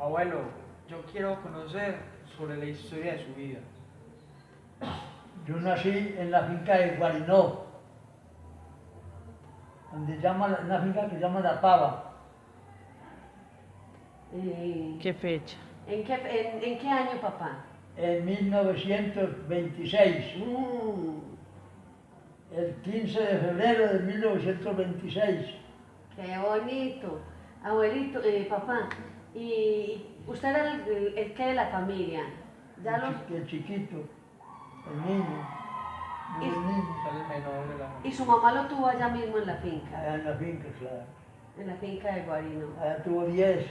Abuelo, yo quiero conocer sobre la historia de su vida. Yo nací en la finca de Guarinó, una finca que se llama La Pava, ¿Qué fecha? ¿En qué año, papá? en 1926, el 15 de febrero de 1926. Qué bonito. Abuelito, papá, ¿y usted era el qué de la familia? Ya los... El chiquito, el niño, ¿Y, el niño, Soy el menor de la y su mamá lo tuvo allá mismo en la finca? allá en la finca, claro. En la finca de Guarino. Allá tuvo 10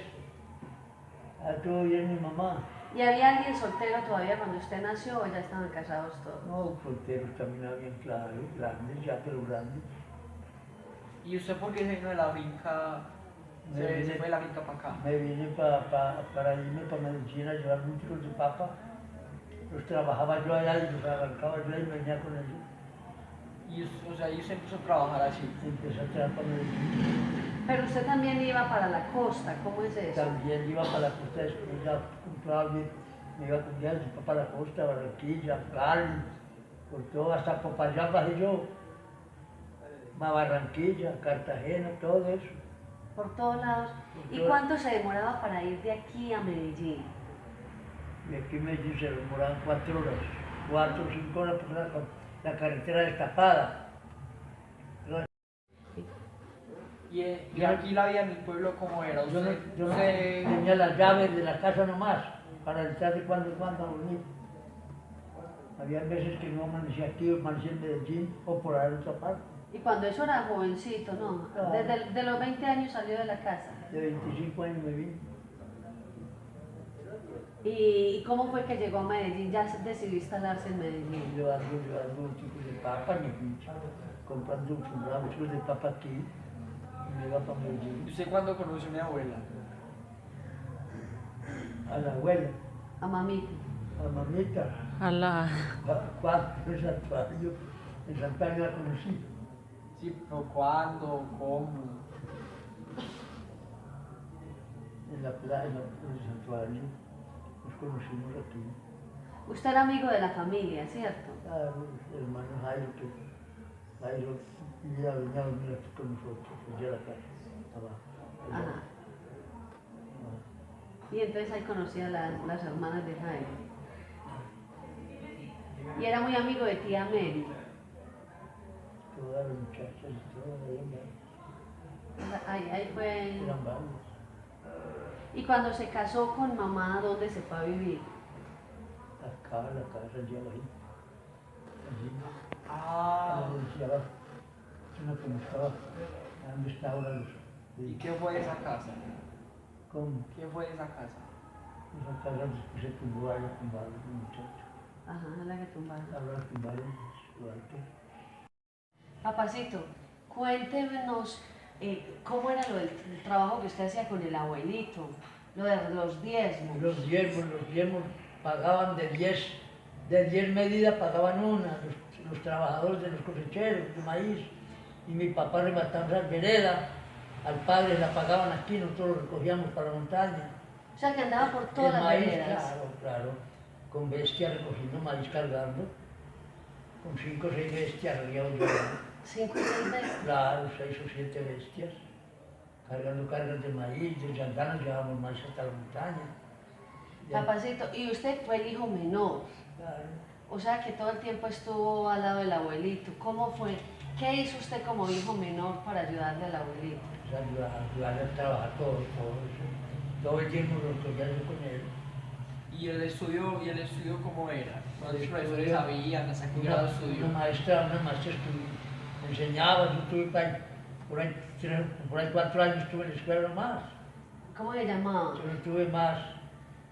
mi mamá. ¿Y había alguien soltero todavía cuando usted nació o ya estaban casados todos? No, solteros también habían, claro, grandes, ya pero grandes. ¿Y usted por qué se vino de la finca? Se fue de la finca para acá. Me vine para irme para Medellín a llevar muchos hijos de papa. Los trabajaba yo allá y los arrancaba yo y venía con ellos. Y y usted empezó a trabajar así. Empecé a trabajar para Medellín. Pero usted también iba para la costa, ¿cómo es eso? También iba para la costa de Escuela, compraba bien, me iba con viajes para la costa, Barranquilla, Cali, por todo, hasta Popayán bajé yo, a Barranquilla, Cartagena, todo eso. Por todos lados. ¿Y cuánto se demoraba para ir de aquí a Medellín? Y aquí en Medellín se demoraban 4 horas, 4 o 5 horas, porque la carretera destapada. Y aquí la vida en el pueblo, ¿cómo era? Yo no Usted- tenía las llaves de la casa nomás, para entrar de cuando en cuando a dormir. Había veces que no amanecía aquí, o amanecía en Medellín, o por ahí en otra parte. Y cuando eso era jovencito, ¿no? Claro. De los 20 años salió de la casa. De 25 años me vine. ¿Y cómo fue que llegó a Medellín? Ya decidió instalarse en Medellín. Llevando chicos de papa, comprando chicos de papa aquí, y me iba para ¿Y Medellín. usted cuándo conoció a mi abuela? A la abuela, A mamita. a mamita, A la... cuatro en Santuario la conocí. Sí, pero ¿cuándo? ¿Cómo? En la playa, en el santuario, nos conocimos aquí. Usted era amigo de la familia, ¿cierto? Claro, el hermano Jairo, que Jairo venía a dormir aquí con nosotros, allá a la casa, abajo. Allá. Ajá. Y entonces ahí conocí a las hermanas de Jaime. Y era muy amigo de tía Mary. Todas las muchachas y todas Ahí fue. eran varias. Y cuando se casó con mamá, ¿dónde se fue a vivir? Acá, en la casa, allá ahí. Allí, Ah, decía abajo. Una que no estaba, ¿dónde está ahora los? ¿y qué fue esa casa? ¿Cómo? ¿Qué fue esa casa? Esa casa después se tumbó ahí, tumbaron un muchacho. Ajá, la que tumbaron. Ahora tumbaron su alto. Papacito, cuéntenos cómo era el trabajo que usted hacía con el abuelito, lo de los diezmos. Los diezmos pagaban de 10 medidas pagaban una, los trabajadores de los cosecheros de maíz. Y mi papá remataba esa vereda, al padre la pagaban aquí, nosotros lo recogíamos para la montaña. O sea, que andaba por todas El las maíz, veredas. claro, con bestias recogiendo maíz cargando, con 5 o 6 bestias arriba yo, 5 y 6 veces. claro, 6 o 7 bestias, cargando cargas de maíz, de yandanas llevábamos maíz hasta la montaña. Papacito, y usted fue el hijo menor. Claro. O sea que todo el tiempo estuvo al lado del abuelito. ¿Cómo fue? ¿Qué hizo usted como hijo menor para ayudarle al abuelito? Pues ayudarle a trabajar todo eso. Todo el tiempo lo cogía yo con él. ¿Y el estudio cómo era? ¿Cuántos El profesores estudio- sabían? ¿Hasta qué grado estudió? Una maestra me enseñaba, yo tuve por ahí 4 años estuve en la escuela nomás. ¿Cómo le llamaba? Yo no tuve más,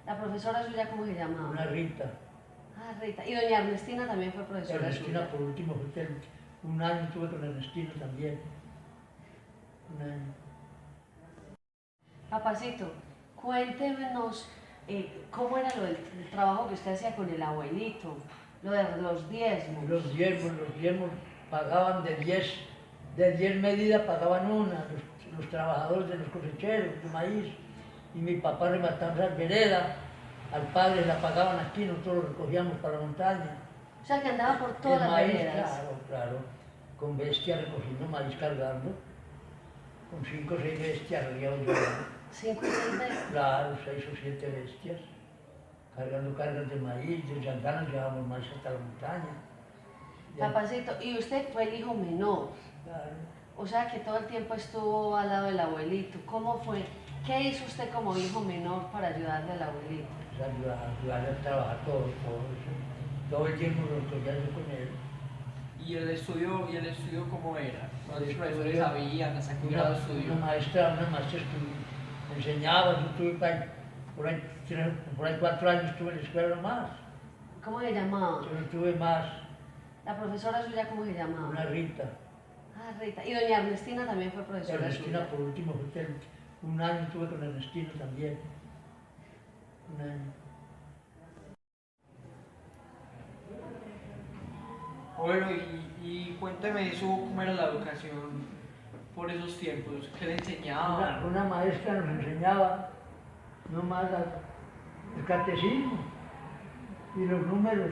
La profesora suya, ¿cómo se llamaba? una Rita. Ah, Rita. Y doña Ernestina también fue profesora Ernestina suya. por último, un año estuve con Ernestina también. Un año. Papacito, cuéntenos cómo era el trabajo que usted hacía con el abuelito, lo de los diezmos. Los diezmos pagaban de 10 medidas pagaban una, los trabajadores de los cosecheros de maíz. y mi papá remataba esas veredas, al padre la pagaban aquí, nosotros lo recogíamos para la montaña. O sea, que andaba por todas El las maíz, veredas. claro, claro, con bestias recogiendo maíz cargando, con 5 o 6 bestias arriba yo. 5 y 6 veces. Claro, 6 o 7 bestias, cargando cargas de maíz, desde antanos llevábamos maíz hasta la montaña. Ya, Papacito, y usted fue el hijo menor. claro. O sea, que todo el tiempo estuvo al lado del abuelito. ¿Cómo fue? ¿Qué hizo usted como hijo menor para ayudarle al abuelito? Pues ayudarle a trabajar todo eso. Todo el tiempo lo estoy haciendo con él. ¿Y el estudio cómo era? ¿Cuántos El profesores estudio- habían? ¿Hasta qué grado estudió? Una maestra me enseñaba, yo estuve por ahí 4 años estuve en la escuela nomás. ¿Cómo se llamaba? Yo no estuve más, La profesora suya, ¿cómo se llamaba? una Rita. Ah, Rita. Y doña Ernestina también fue profesora Ernestina suya. por último, un año estuve con Ernestina también. Un año. Bueno, y cuénteme eso, ¿cómo era la educación por esos tiempos? ¿Qué le enseñaban? Una maestra nos enseñaba nomás el catecismo y los números,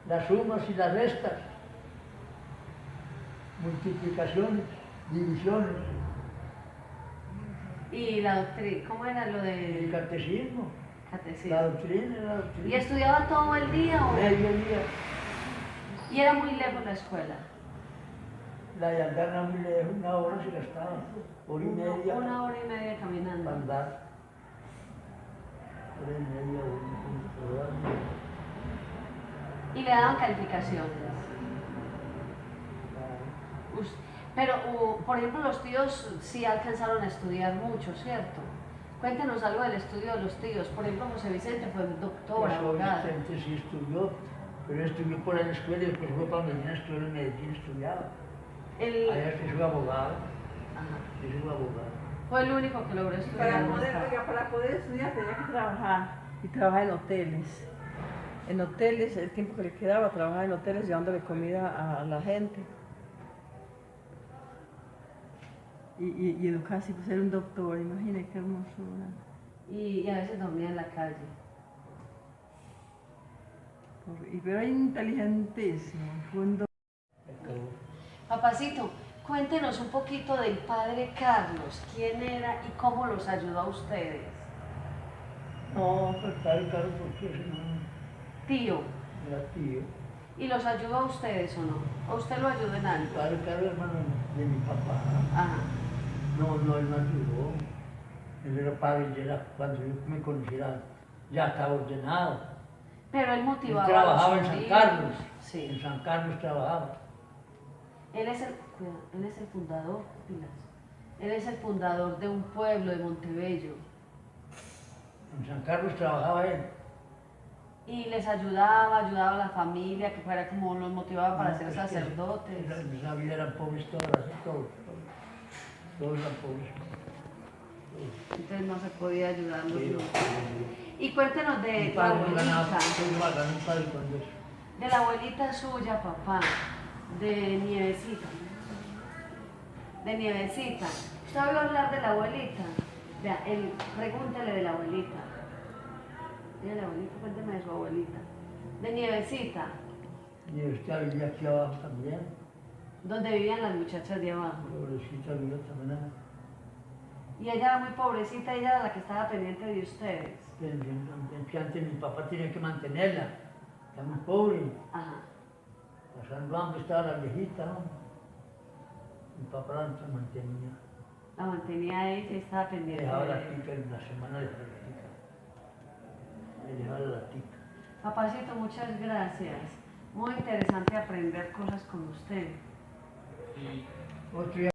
las sumas y las restas, multiplicaciones, divisiones, Y la doctrina, ¿cómo era lo el del catecismo, catecismo? la doctrina, ¿Y estudiaba todo el día o...? mediodía. Y era muy lejos la escuela. La de andar era muy lejos, 1 hora se gastaba, hora y media Una hora y media para caminando. andar. Hora y media, hora y media. Y le daban calificaciones. Claro. Pero, por ejemplo, los tíos sí alcanzaron a estudiar mucho, ¿cierto? Cuéntenos algo del estudio de los tíos. Por ejemplo, José Vicente fue doctor, Pues abogado. Vicente sí estudió, pero estudió por ahí en la escuela y después fue para Medellín, estudió en Medellín, estudiaba. Él Allá se hizo abogado, ajá, se hizo abogado. fue el único que logró estudiar. Para poder estudiar tenía que trabajar y trabajar en hoteles. En hoteles, el tiempo que le quedaba, trabajaba en hoteles llevándole comida a la gente. Y educarse, pues ser un doctor, imagínate qué hermosura. Y a veces dormía en la calle. Pero era inteligentísimo, fue un doctor. Acabó. Papacito, cuéntenos un poquito del padre Carlos. ¿Quién era y cómo los ayudó a ustedes? No, pues padre Carlos, porque ese no Tío, era tío. ¿y los ayudó a ustedes o no? ¿O usted lo ayudó en algo? Padre Carlos, hermano de mi papá. Ajá. No, él no ayudó. Él era padre, y era, cuando yo me conociera, ya estaba ordenado. Pero él Él motivaba trabajaba a en los San sobrinos. Carlos. En Sí. San Carlos trabajaba. Él es el fundador, Pilas. Él es el fundador de un pueblo de Montebello. En San Carlos trabajaba él. Y les ayudaba a la familia, que fuera como los motivaba para No, ser pues que sacerdotes. En esa vida eran pobres todos. Todos eran pobres. Entonces no se podía ayudarlos. Sí, mucho. Y cuéntenos mi de la padre no ganaba, abuelita, yo iba a ganar un padre cuando eso. de la abuelita suya, papá, de Nievecita. De Nievecita. ¿Usted ha oído hablar de la abuelita? Vea, pregúntele de la abuelita. Dile a la abuelita, cuénteme de su abuelita. De Nievecita, Y usted vivía aquí abajo también. donde vivían las muchachas de abajo. Pobrecita vivía también. Y ella era muy pobrecita, ella era la que estaba pendiente de ustedes. Que antes mi papá tenía que mantenerla. Era muy pobre. Ajá. Pasando hambre estaba la viejita, ¿no? Mi papá la mantenía. La mantenía a ella y estaba pendiente Dejaba de la ella. tica en la semana de la tica. Le dejaba la tica. Papacito, muchas gracias. Muy interesante aprender cosas con usted. Y Otro día